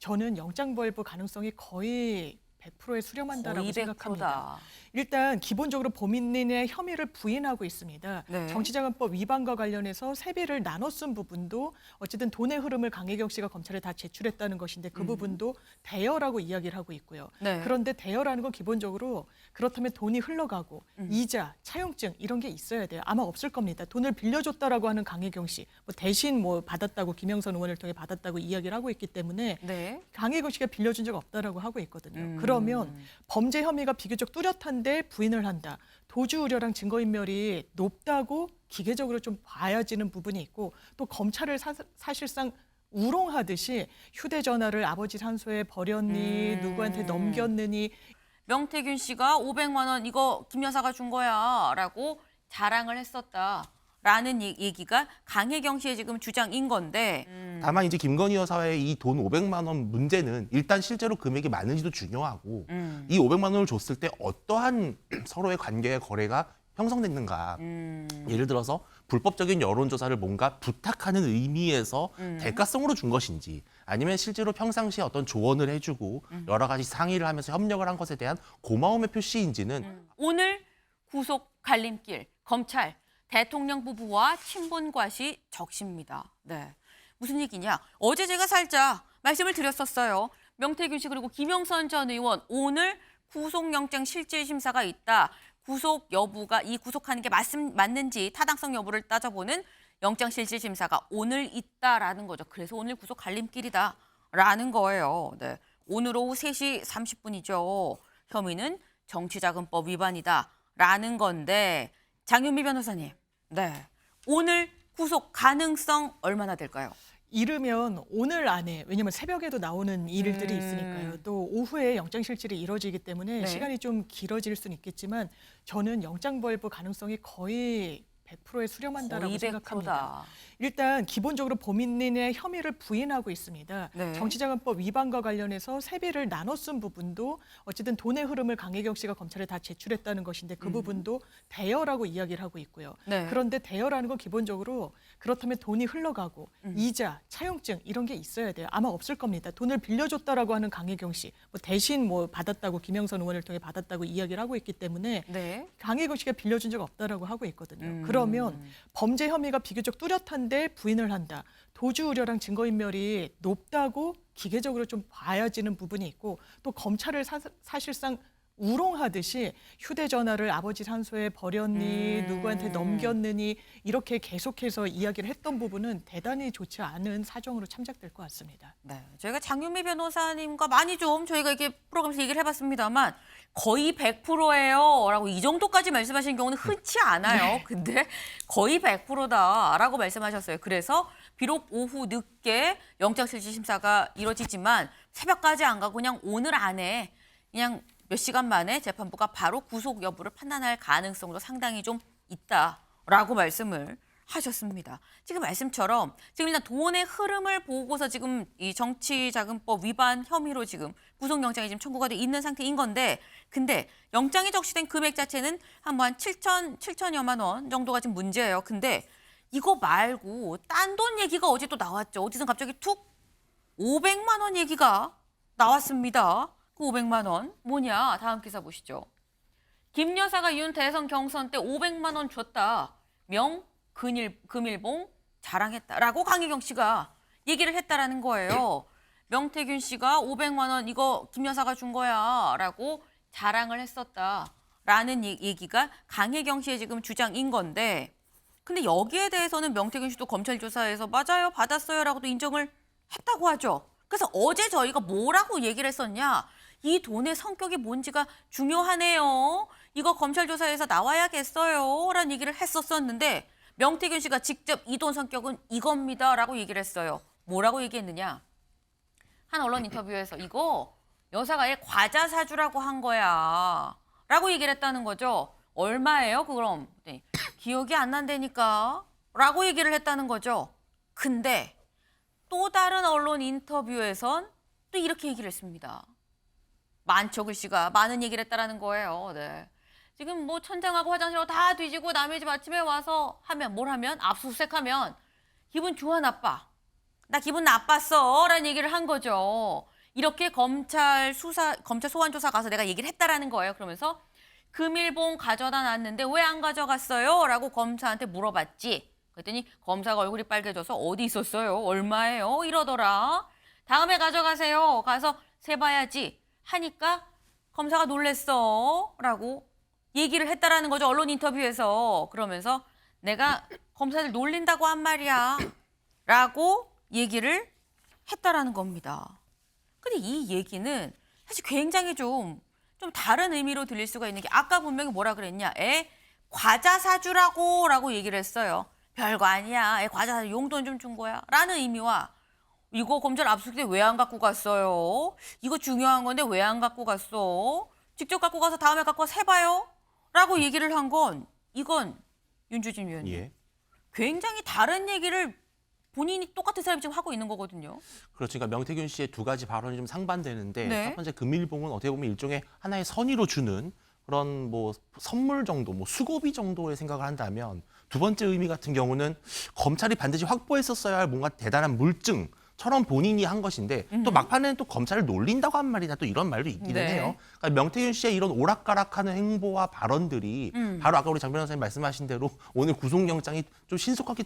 저는 영장 발부 가능성이 거의 100%에 수렴한다라고 거의 생각합니다. 100%다. 일단 기본적으로 범인의 혐의를 부인하고 있습니다. 네. 정치자금법 위반과 관련해서 세비를 나눠 쓴 부분도 어쨌든 돈의 흐름을 강혜경 씨가 검찰에 다 제출했다는 것인데 그 부분도 대여라고 이야기를 하고 있고요. 네. 그런데 대여라는 건 기본적으로 그렇다면 돈이 흘러가고 이자, 차용증 이런 게 있어야 돼요. 아마 없을 겁니다. 돈을 빌려줬다라고 하는 강혜경 씨, 대신 받았다고 김영선 의원을 통해 받았다고 이야기를 하고 있기 때문에 네. 강혜경 씨가 빌려준 적 없다라고 하고 있거든요. 그러면 범죄 혐의가 비교적 뚜렷한데 부인을 한다. 도주 우려랑 증거인멸이 높다고 기계적으로 좀 봐야지는 부분이 있고 또 검찰을 사실상 우롱하듯이 휴대전화를 아버지 산소에 버렸니 누구한테 넘겼느니 명태균 씨가 500만 원 이거 김 여사가 준 거야 라고 자랑을 했었다. 라는 얘기가 강혜경 씨의 지금 주장인 건데 다만 이제 김건희 여사의 이 돈 500만 원 문제는 일단 실제로 금액이 많은지도 중요하고 이 500만 원을 줬을 때 어떠한 서로의 관계의 거래가 형성됐는가. 예를 들어서 불법적인 여론조사를 뭔가 부탁하는 의미에서 대가성으로 준 것인지 아니면 실제로 평상시에 어떤 조언을 해주고 여러 가지 상의를 하면서 협력을 한 것에 대한 고마움의 표시인지는 오늘 구속 갈림길 검찰 대통령 부부와 친분과시 적십니다. 네. 무슨 얘기냐? 어제 제가 살짝 말씀을 드렸었어요. 명태균 씨 그리고 김영선 전 의원 오늘 구속영장 실질심사가 있다. 구속 여부가 이 구속하는 게 맞는지 타당성 여부를 따져보는 영장실질심사가 오늘 있다라는 거죠. 그래서 오늘 구속 갈림길이다라는 거예요. 네. 오늘 오후 3시 30분이죠. 혐의는 정치자금법 위반이다라는 건데 장윤미 변호사님, 네. 오늘 구속 가능성 얼마나 될까요? 이르면 오늘 안에 왜냐하면 새벽에도 나오는 일들이 있으니까요. 또 오후에 영장실질이 이뤄지기 때문에 네. 시간이 좀 길어질 수는 있겠지만 저는 영장 발부 가능성이 거의 100%에 수렴한다라고 거의 100%다. 생각합니다. 일단 기본적으로 범인의 혐의를 부인하고 있습니다. 네. 정치자금법 위반과 관련해서 세비를 나눠 쓴 부분도 어쨌든 돈의 흐름을 강혜경 씨가 검찰에 다 제출했다는 것인데 그 부분도 대여라고 이야기를 하고 있고요. 네. 그런데 대여라는 건 기본적으로 그렇다면 돈이 흘러가고 이자, 차용증 이런 게 있어야 돼요. 아마 없을 겁니다. 돈을 빌려줬다라고 하는 강혜경 씨, 대신 받았다고 김영선 의원을 통해 받았다고 이야기를 하고 있기 때문에 네. 강혜경 씨가 빌려준 적 없다라고 하고 있거든요. 그러면 범죄 혐의가 비교적 뚜렷한데 부인을 한다. 도주 우려랑 증거인멸이 높다고 기계적으로 좀 봐야지는 부분이 있고 또 검찰을 사실상 우롱하듯이 휴대전화를 아버지 산소에 버렸니 누구한테 넘겼느니 이렇게 계속해서 이야기를 했던 부분은 대단히 좋지 않은 사정으로 참작될 것 같습니다. 네, 저희가 장윤미 변호사님과 많이 좀 저희가 이렇게 프로그램에서 얘기를 해봤습니다만 거의 100%예요 라고 이 정도까지 말씀하신 경우는 흔치 않아요. 근데 거의 100%다라고 말씀하셨어요. 그래서 비록 오후 늦게 영장실질심사가 이뤄지지만 새벽까지 안 가고 그냥 오늘 안에 그냥 몇 시간 만에 재판부가 바로 구속 여부를 판단할 가능성도 상당히 좀 있다라고 말씀을 하셨습니다. 지금 말씀처럼 지금 일단 돈의 흐름을 보고서 지금 이 정치자금법 위반 혐의로 지금 구속영장이 지금 청구가 돼 있는 상태인 건데 근데 영장이 적시된 금액 자체는 한 7천여만 원 정도가 지금 문제예요. 근데 이거 말고 딴 돈 얘기가 어제 또 나왔죠. 어디서 갑자기 툭 500만 원 얘기가 나왔습니다. 그 500만 원 뭐냐? 다음 기사 보시죠. 김 여사가 윤 대선 경선 때 500만 원 줬다. 금일봉 자랑했다라고 강혜경 씨가 얘기를 했다라는 거예요. 명태균 씨가 500만 원 이거 김 여사가 준 거야라고 자랑을 했었다라는 얘기가 강혜경 씨의 지금 주장인 건데 근데 여기에 대해서는 명태균 씨도 검찰 조사에서 맞아요 받았어요라고도 인정을 했다고 하죠. 그래서 어제 저희가 뭐라고 얘기를 했었냐? 이 돈의 성격이 뭔지가 중요하네요. 이거 검찰 조사에서 나와야겠어요. 라는 얘기를 했었는데 명태균 씨가 직접 이 돈 성격은 이겁니다. 라고 얘기를 했어요. 뭐라고 얘기했느냐? 한 언론 인터뷰에서 이거 여사가 얘 과자 사주라고 한 거야. 라고 얘기를 했다는 거죠. 얼마예요? 그럼 네. 기억이 안 난다니까. 라고 얘기를 했다는 거죠. 근데 또 다른 언론 인터뷰에선 또 이렇게 얘기를 했습니다. 많죠, 글씨가. 많은 얘기를 했다라는 거예요. 네. 지금 천장하고 화장실하고 다 뒤지고 남의 집 아침에 와서 하면 뭘 하면? 압수수색하면 기분 좋아 나빠? 나 기분 나빴어 라는 얘기를 한 거죠. 이렇게 검찰 소환 조사 가서 내가 얘기를 했다라는 거예요. 그러면서 금일봉 가져다 놨는데 왜 안 가져갔어요? 라고 검사한테 물어봤지. 그랬더니 검사가 얼굴이 빨개져서 어디 있었어요? 얼마예요? 이러더라. 다음에 가져가세요. 가서 세봐야지 하니까 검사가 놀랬어. 라고 얘기를 했다라는 거죠. 언론 인터뷰에서. 그러면서 내가 검사들 놀린다고 한 말이야. 라고 얘기를 했다라는 겁니다. 근데 이 얘기는 사실 굉장히 좀 다른 의미로 들릴 수가 있는 게 아까 분명히 뭐라 그랬냐. 과자 사주라고 라고 얘기를 했어요. 별거 아니야. 과자 사주 용돈 좀 준 거야. 라는 의미와 이거 검찰 압수수색 때 왜 안 갖고 갔어요? 이거 중요한 건데 왜 안 갖고 갔어? 직접 갖고 가서 다음에 갖고 와서 해봐요. 라고 얘기를 한 건 이건 윤주진 위원님. 예. 굉장히 다른 얘기를 본인이 똑같은 사람이 지금 하고 있는 거거든요. 그렇죠. 그러니까 명태균 씨의 두 가지 발언이 좀 상반되는데 네. 첫 번째 금일봉은 어떻게 보면 일종의 하나의 선의로 주는 그런 뭐 선물 정도, 뭐 수고비 정도의 생각을 한다면 두 번째 의미 같은 경우는 검찰이 반드시 확보했었어야 할 뭔가 대단한 물증처럼 본인이 한 것인데 또 막판에는 또 검찰을 놀린다고 한 말이나 또 이런 말도 있기는 네. 해요. 그러니까 명태균 씨의 이런 오락가락하는 행보와 발언들이 바로 아까 우리 장 변호사님 말씀하신 대로 오늘 구속영장이 좀 신속하게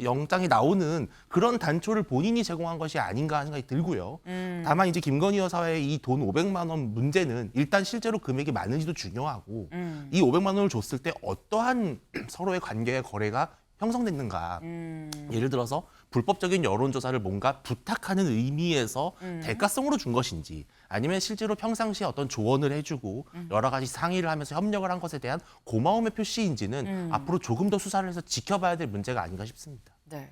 영장이 나오는 그런 단초를 본인이 제공한 것이 아닌가 하는 생각이 들고요. 다만 이제 김건희 여사의 이 돈 500만 원 문제는 일단 실제로 금액이 많은지도 중요하고 이 500만 원을 줬을 때 어떠한 서로의 관계의 거래가 형성됐는가. 예를 들어서 불법적인 여론조사를 뭔가 부탁하는 의미에서 대가성으로 준 것인지 아니면 실제로 평상시에 어떤 조언을 해주고 여러 가지 상의를 하면서 협력을 한 것에 대한 고마움의 표시인지는 앞으로 조금 더 수사를 해서 지켜봐야 될 문제가 아닌가 싶습니다. 네.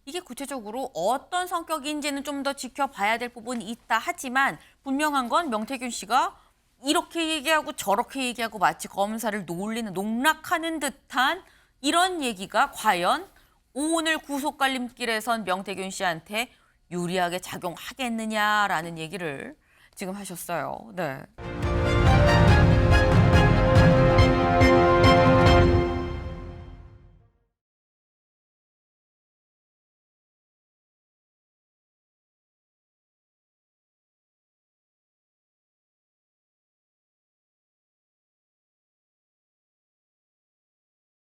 이게 구체적으로 어떤 성격인지는 좀 더 지켜봐야 될 부분이 있다 하지만 분명한 건 명태균 씨가 이렇게 얘기하고 저렇게 얘기하고 마치 검사를 놀리는 농락하는 듯한 이런 얘기가 과연 오늘 구속갈림길에 선 명태균 씨한테 유리하게 작용하겠느냐라는 얘기를 지금 하셨어요. 네.